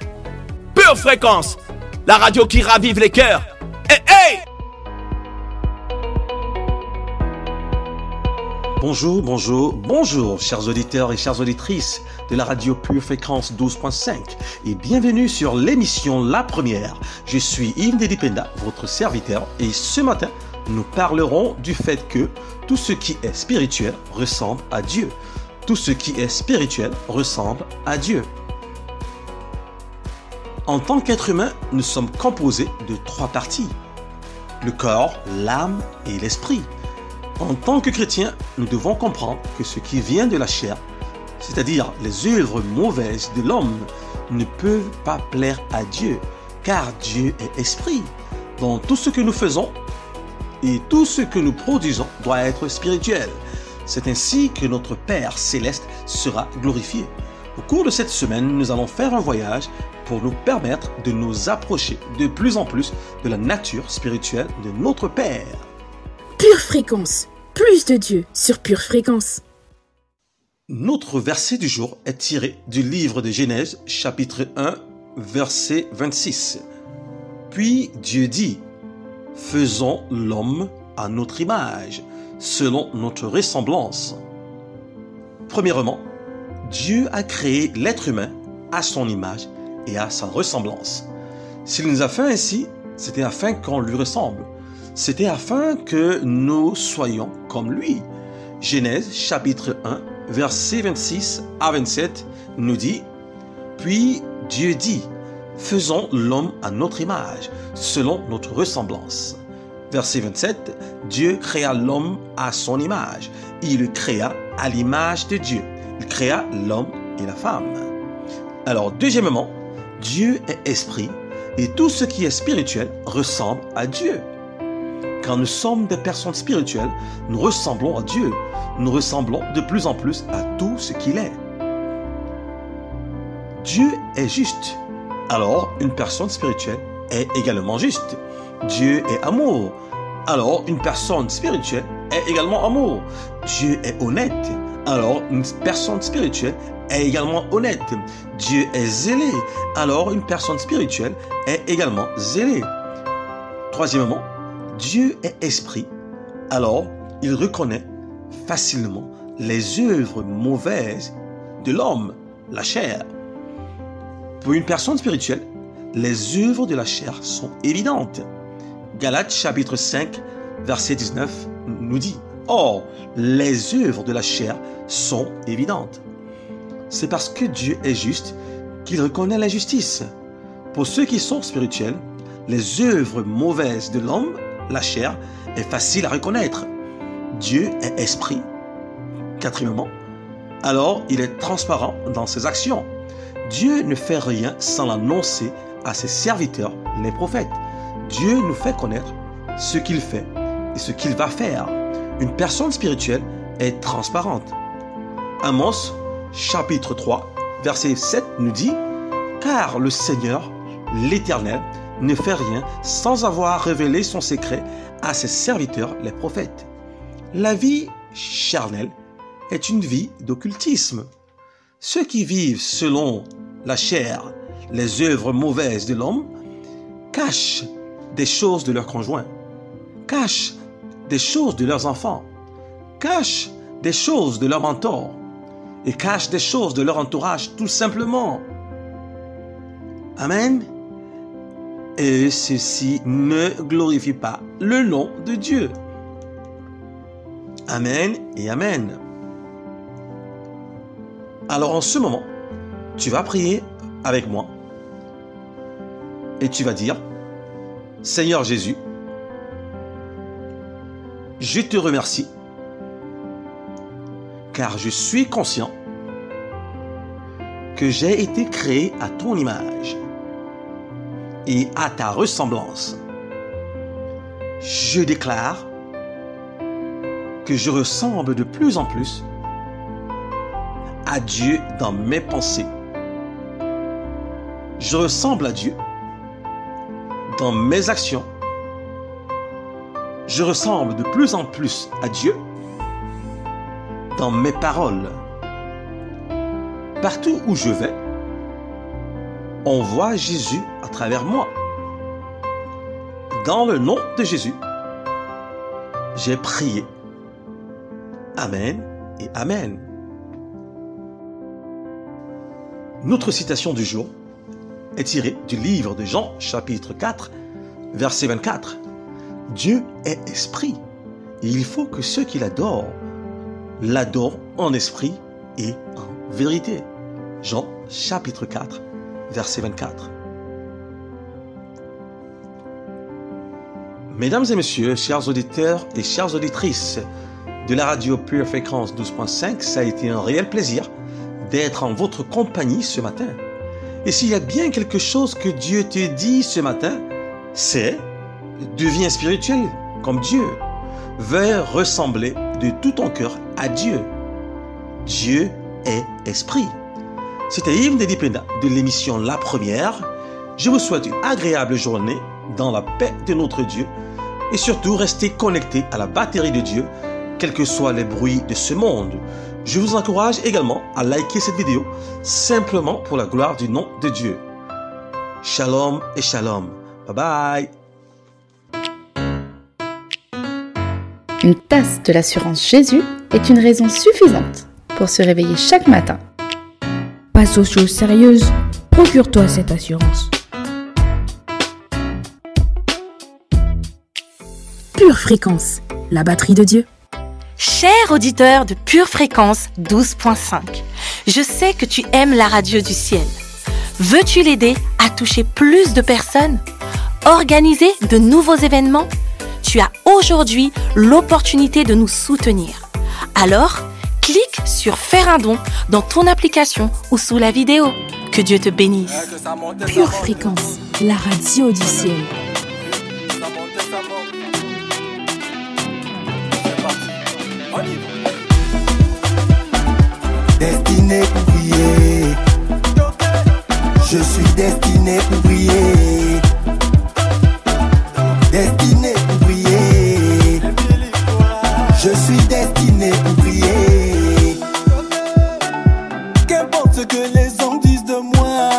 Pure Fréquence, la radio qui ravive les cœurs. Hey, hey! Bonjour, bonjour, bonjour, chers auditeurs et chères auditrices de la radio Pure Fréquence 12.5 et bienvenue sur l'émission La Première. Je suis Yves Ndedipenda, votre serviteur, et ce matin, nous parlerons du fait que tout ce qui est spirituel ressemble à Dieu. Tout ce qui est spirituel ressemble à Dieu. En tant qu'être humain, nous sommes composés de 3 parties: le corps, l'âme et l'esprit. En tant que chrétiens, nous devons comprendre que ce qui vient de la chair, c'est-à-dire les œuvres mauvaises de l'homme, ne peuvent pas plaire à Dieu, car Dieu est esprit. Donc tout ce que nous faisons et tout ce que nous produisons doit être spirituel. C'est ainsi que notre Père céleste sera glorifié. Au cours de cette semaine, nous allons faire un voyage pour nous permettre de nous approcher de plus en plus de la nature spirituelle de notre Père. Pure Fréquence, plus de Dieu sur Pure Fréquence. Notre verset du jour est tiré du livre de Genèse, chapitre 1, verset 26. Puis Dieu dit: « Faisons l'homme à notre image, selon notre ressemblance. » Premièrement, Dieu a créé l'être humain à son image et à sa ressemblance. S'il nous a fait ainsi, c'était afin qu'on lui ressemble. C'était afin que nous soyons comme lui. Genèse chapitre 1, versets 26 à 27 nous dit: « Puis Dieu dit, faisons l'homme à notre image, selon notre ressemblance. » Verset 27, Dieu créa l'homme à son image. Il le créa à l'image de Dieu. Il créa l'homme et la femme. Alors, deuxièmement, Dieu est esprit et tout ce qui est spirituel ressemble à Dieu. Quand nous sommes des personnes spirituelles, nous ressemblons à Dieu. Nous ressemblons de plus en plus à tout ce qu'il est. Dieu est juste. Alors, une personne spirituelle est également juste. Dieu est amour. Alors, une personne spirituelle est également amour. Dieu est honnête. Alors, une personne spirituelle est également honnête. Dieu est zélé. Alors, une personne spirituelle est également zélée. Troisièmement, Dieu est esprit. Alors, il reconnaît facilement les œuvres mauvaises de l'homme, la chair. Pour une personne spirituelle, les œuvres de la chair sont évidentes. Galates chapitre 5, verset 19 nous dit « Or, les œuvres de la chair sont évidentes. » C'est parce que Dieu est juste qu'il reconnaît l'injustice. Pour ceux qui sont spirituels, les œuvres mauvaises de l'homme, la chair, est facile à reconnaître. Dieu est esprit. Quatrièmement, alors il est transparent dans ses actions. Dieu ne fait rien sans l'annoncer à ses serviteurs, les prophètes. Dieu nous fait connaître ce qu'il fait et ce qu'il va faire. Une personne spirituelle est transparente. Amos, chapitre 3, verset 7 nous dit « Car le Seigneur, l'Éternel, ne fait rien sans avoir révélé son secret à ses serviteurs, les prophètes. » La vie charnelle est une vie d'occultisme. Ceux qui vivent selon la chair, les œuvres mauvaises de l'homme, cachent des choses de leurs conjoints, cachent des choses de leurs enfants, cachent des choses de leurs mentors et cachent des choses de leur entourage tout simplement. Amen. Et ceci ne glorifie pas le nom de Dieu. Amen et Amen. Alors en ce moment, tu vas prier avec moi et tu vas dire « Seigneur Jésus, je te remercie car je suis conscient que j'ai été créé à ton image et à ta ressemblance. Je déclare que je ressemble de plus en plus à Dieu dans mes pensées. Je ressemble à Dieu dans mes actions. Je ressemble de plus en plus à Dieu dans mes paroles. Partout où je vais, on voit Jésus à travers moi. Dans le nom de Jésus, j'ai prié. Amen et Amen. Notre citation du jour est tirée du livre de Jean, chapitre 4, verset 24. Dieu est esprit et il faut que ceux qui l'adorent en esprit et en vérité. Jean, chapitre 4, verset 24. Mesdames et messieurs, chers auditeurs et chères auditrices de la radio Pure Fréquence 12.5, ça a été un réel plaisir d'être en votre compagnie ce matin. Et s'il y a bien quelque chose que Dieu te dit ce matin, c'est « Deviens spirituel comme Dieu. Veuille ressembler de tout ton cœur à Dieu. Dieu est esprit. » C'était Yves Ndedipenda de l'émission La Première. Je vous souhaite une agréable journée dans la paix de notre Dieu et surtout restez connectés à la batterie de Dieu, quels que soient les bruits de ce monde. Je vous encourage également à liker cette vidéo simplement pour la gloire du nom de Dieu. Shalom et shalom. Bye bye. Une tasse de l'assurance Jésus est une raison suffisante pour se réveiller chaque matin. Passe aux choses sérieuses, procure-toi cette assurance. Pure Fréquence, la batterie de Dieu. Cher auditeur de Pure Fréquence 12.5, je sais que tu aimes la radio du ciel. Veux-tu l'aider à toucher plus de personnes? Organiser de nouveaux événements? Tu as aujourd'hui l'opportunité de nous soutenir. Alors, clique sur Faire un don dans ton application ou sous la vidéo. Que Dieu te bénisse. Pure Fréquence, la radio du ciel. Destiné pour prier. Je suis destiné pour briller. Destiné pour briller. Je suis destiné pour briller. Qu'importe ce que les hommes disent de moi,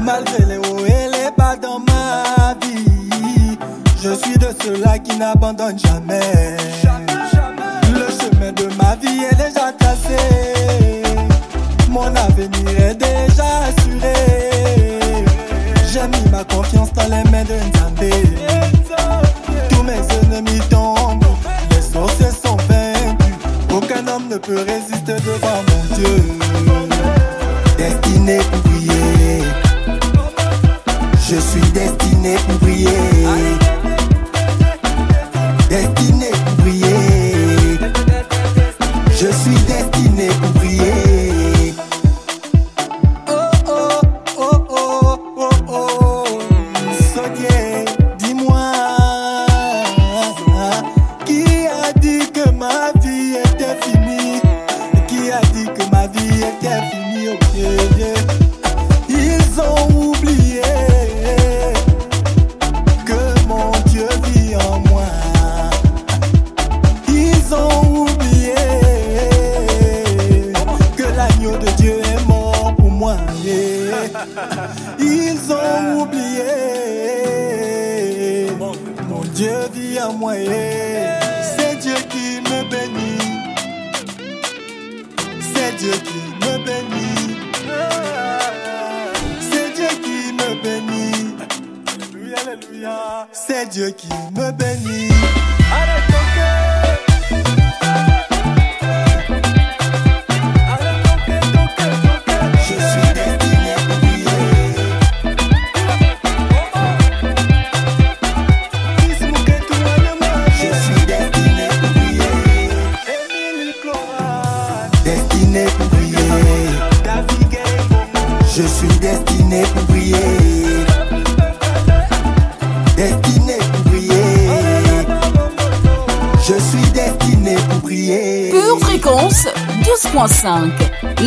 malgré les hauts et les bas dans ma vie, je suis de ceux-là qui n'abandonnent jamais. Le chemin de ma vie est déjà tracé. Mon avenir est déjà assuré. J'ai mis ma confiance dans les mains de Nzambé. Tous mes ennemis tombent, les sorciers sont vaincus. Aucun homme ne peut résister devant mon Dieu. Destiné pour briller. Je suis destiné pour briller. Destiné pour briller. Je suis destiné pour briller. Ils ont oublié que mon Dieu vit en moi. Ils ont oublié que l'agneau de Dieu est mort pour moi. Ils ont oublié mon Dieu vit en moi. C'est Dieu qui me bénit. C'est Dieu qui me bénit. C'est Dieu qui me bénit. Alléluia, alléluia. C'est Dieu qui me bénit. Arrête ton cœur. Je suis destiné pour briller. Je suis destiné pour briller. Destiné pour briller. Je suis destiné pour briller. Destiné pour briller. Je suis destiné pour briller. Pure Fréquence 12.5,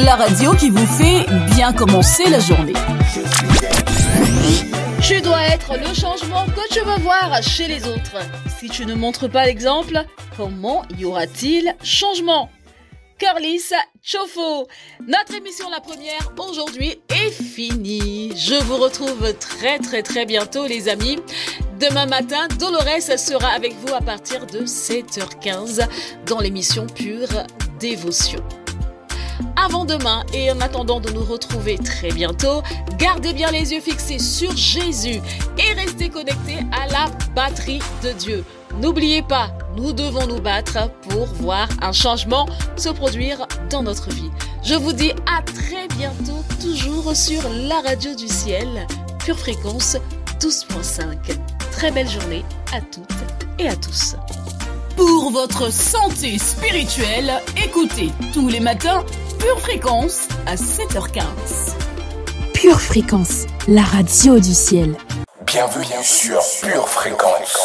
la radio qui vous fait bien commencer la journée. Tu dois être le changement que tu veux voir chez les autres. Si tu ne montres pas l'exemple, comment y aura-t-il changement? Carlis Chofo, notre émission la première aujourd'hui est finie. Je vous retrouve très bientôt les amis. Demain matin, Dolores sera avec vous à partir de 7h15 dans l'émission Pure Dévotion. Avant demain et en attendant de nous retrouver très bientôt, gardez bien les yeux fixés sur Jésus et restez connectés à la batterie de Dieu. N'oubliez pas, nous devons nous battre pour voir un changement se produire dans notre vie. Je vous dis à très bientôt, toujours sur la radio du ciel, Pure Fréquence 12.5. Très belle journée à toutes et à tous. Pour votre santé spirituelle, écoutez tous les matins Pure Fréquence à 7h15. Pure Fréquence, la radio du ciel. Bienvenue sur Pure Fréquence.